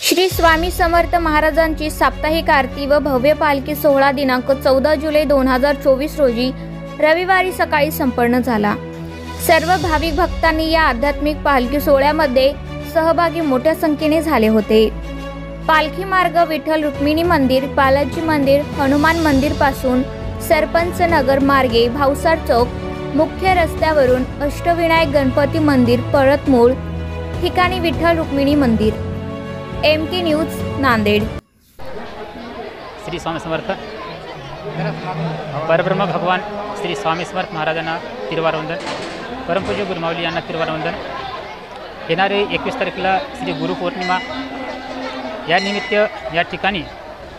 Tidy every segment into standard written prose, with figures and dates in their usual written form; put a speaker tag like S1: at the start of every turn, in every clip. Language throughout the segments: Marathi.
S1: श्री स्वामी समर्थ महाराजांची साप्ताहिक आरती व भव्य पालखी सोहळा दिनांक 14 जुलै 2024 रोजी रविवारी सकाळी संपन्न झाला। सर्व भाविक भक्तांनी या आध्यात्मिक पालखी सोहळ्यामध्ये सहभागी मोठ्या संख्येने झाले होते। पालखी मार्ग विठ्ठल रुक्मिणी मंदिर, बालाजी मंदिर, हनुमान मंदिर पासून सरपंच नगर मार्गे भावसार चौक मुख्य रस्त्यावरून अष्टविनायक गणपती मंदिर परत मूळ ठिकाणी विठ्ठल रुक्मिणी मंदिर। MK news Nanded.
S2: श्री स्वामी समर्थ परब्रह्म भगवान श्री स्वामी समर्थ महाराजांना तिरुवार वंदन, परमपूज्य गुरुमाऊली यांना तिरुवार वंदन। येणारे 21 तारखेला श्री गुरुपौर्णिमा या निमित्त या ठिकाणी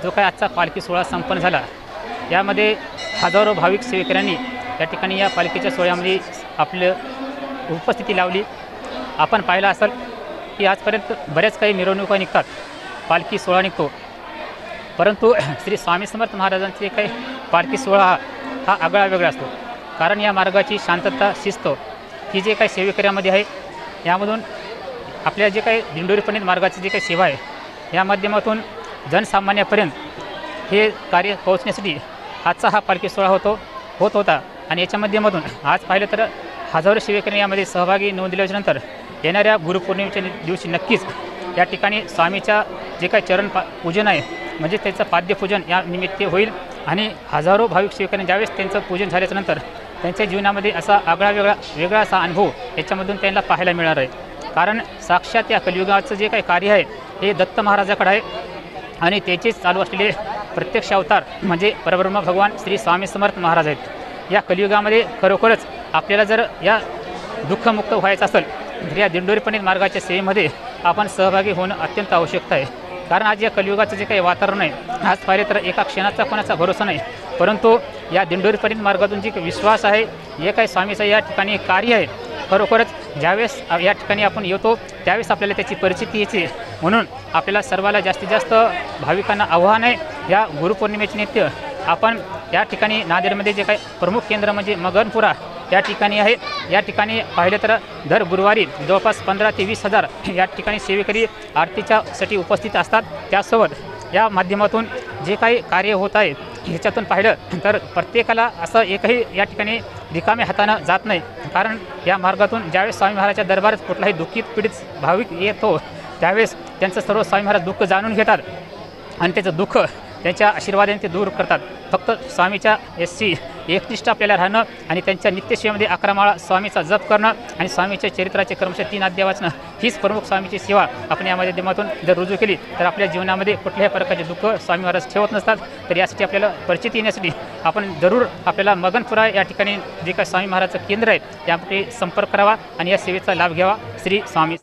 S2: जो काय आजचा पालखी सोहळा संपन्न झाला, यामध्ये हजारो भाविक सेवेकऱ्यांनी या ठिकाणी या पालखीच्या सोहळ्यामध्ये आपलं उपस्थिती लावली। आपण पाहिलं असेल की आजपर्यंत बऱ्याच काही मिरवणुका निघतात, पालखी सोहळा निघतो, परंतु श्री स्वामी समर्थ महाराजांचे काही पालखी सोहळा हा आगळा वेगळा असतो। कारण या मार्गाची शांतता, शिस्त ही जे काही सेवेकऱ्यामध्ये आहे, यामधून आपल्या जे काही दिंडोरी पंडित मार्गाची जी काही सेवा आहे, या माध्यमातून जनसामान्यापर्यंत हे कार्य पोहोचण्यासाठी आजचा हा पालखी सोहळा होत होता। आणि याच्या माध्यमातून आज पाहिलं तर हजारो सेवेकरी यामध्ये सहभागी नोंद दिल्यानंतर येणाऱ्या गुरुपौर्णिमेच्या दिवशी नक्कीच या ठिकाणी स्वामीच्या जे काही चरण पूजन आहे, म्हणजे त्याचं पाद्यपूजन या निमित्त होईल। आणि हजारो भाविक सेवकांनी ज्यावेळेस त्यांचं पूजन झाल्यानंतर त्यांच्या जीवनामध्ये असा वेगळा असा अनुभव याच्यामधून त्यांना पाहायला मिळणार आहे। कारण साक्षात या कलियुगाचं जे काही कार्य आहे हे दत्त महाराजाकडे आहे आणि त्याचेच चालू असलेले प्रत्यक्ष अवतार म्हणजे परब्रह्म भगवान श्री स्वामी समर्थ महाराज आहेत। या कलियुगामध्ये खरोखरच आपल्याला जर या दुःखमुक्त व्हायचं असेल तर या दिंडोरी पंडित मार्गाच्या सेवेमध्ये आपण सहभागी होणं अत्यंत आवश्यकता आहे। कारण आज या कलियुगाचं जे काही वातावरण आहे, आज पाहिले तर एका क्षणाचा कोणाचा भरोसा नाही, परंतु या दिंडोरी पंडित मार्गातून जे विश्वास आहे, जे काही स्वामीचं या ठिकाणी कार्य आहे, खरोखरच ज्यावेळेस या ठिकाणी आपण येतो त्यावेळेस आपल्याला त्याची परिस्थिती यायची। म्हणून आपल्याला सर्वाला जास्तीत जास्त भाविकांना आव्हान आहे, या गुरुपौर्णिमेचे निमित्त आपण या ठिकाणी नांदेडमध्ये जे काही प्रमुख केंद्र म्हणजे मगनपुरा या ठिकाणी आहे, या ठिकाणी पाहिलं तर दर गुरुवारी जवळपास 15 ते 20 हजार या ठिकाणी सेवेकरी आरतीच्यासाठी उपस्थित असतात। त्यासोबत या माध्यमातून जे काही कार्य होत आहे ह्याच्यातून पाहिलं तर प्रत्येकाला असं एकही या ठिकाणी रिकाम्या हातानं जात नाही। कारण या मार्गातून ज्यावेळेस स्वामी महाराजच्या दरबारात कुठलाही दुःखित पीडित भाविक येतो त्यावेळेस त्यांचं सर्व स्वामी महाराज दुःख जाणून घेतात आणि त्याचं दुःख त्यांच्या आशीर्वादाने ते दूर करतात। फक्त स्वामीच्या एकनिष्ठ आपल्याला राहणं आणि त्यांच्या नित्यसेवेमध्ये 11 माळा स्वामीचा जप करणं आणि स्वामीच्या चरित्राचे क्रमशः 3 अध्याय वाचणं हीच प्रमुख स्वामीची सेवा आपण या माध्यमातून जर रुजू केली तर आपल्या जीवनामध्ये कुठल्याही प्रकारचे दुःख स्वामी महाराज ठेवत नसतात। तर यासाठी आपल्याला परिचिती येण्यासाठी आपण जरूर आपल्याला मगनपुरा या ठिकाणी जे काही स्वामी महाराजचं केंद्र आहे त्यामध्ये संपर्क करावा आणि या सेवेचा लाभ घ्यावा। श्री स्वामी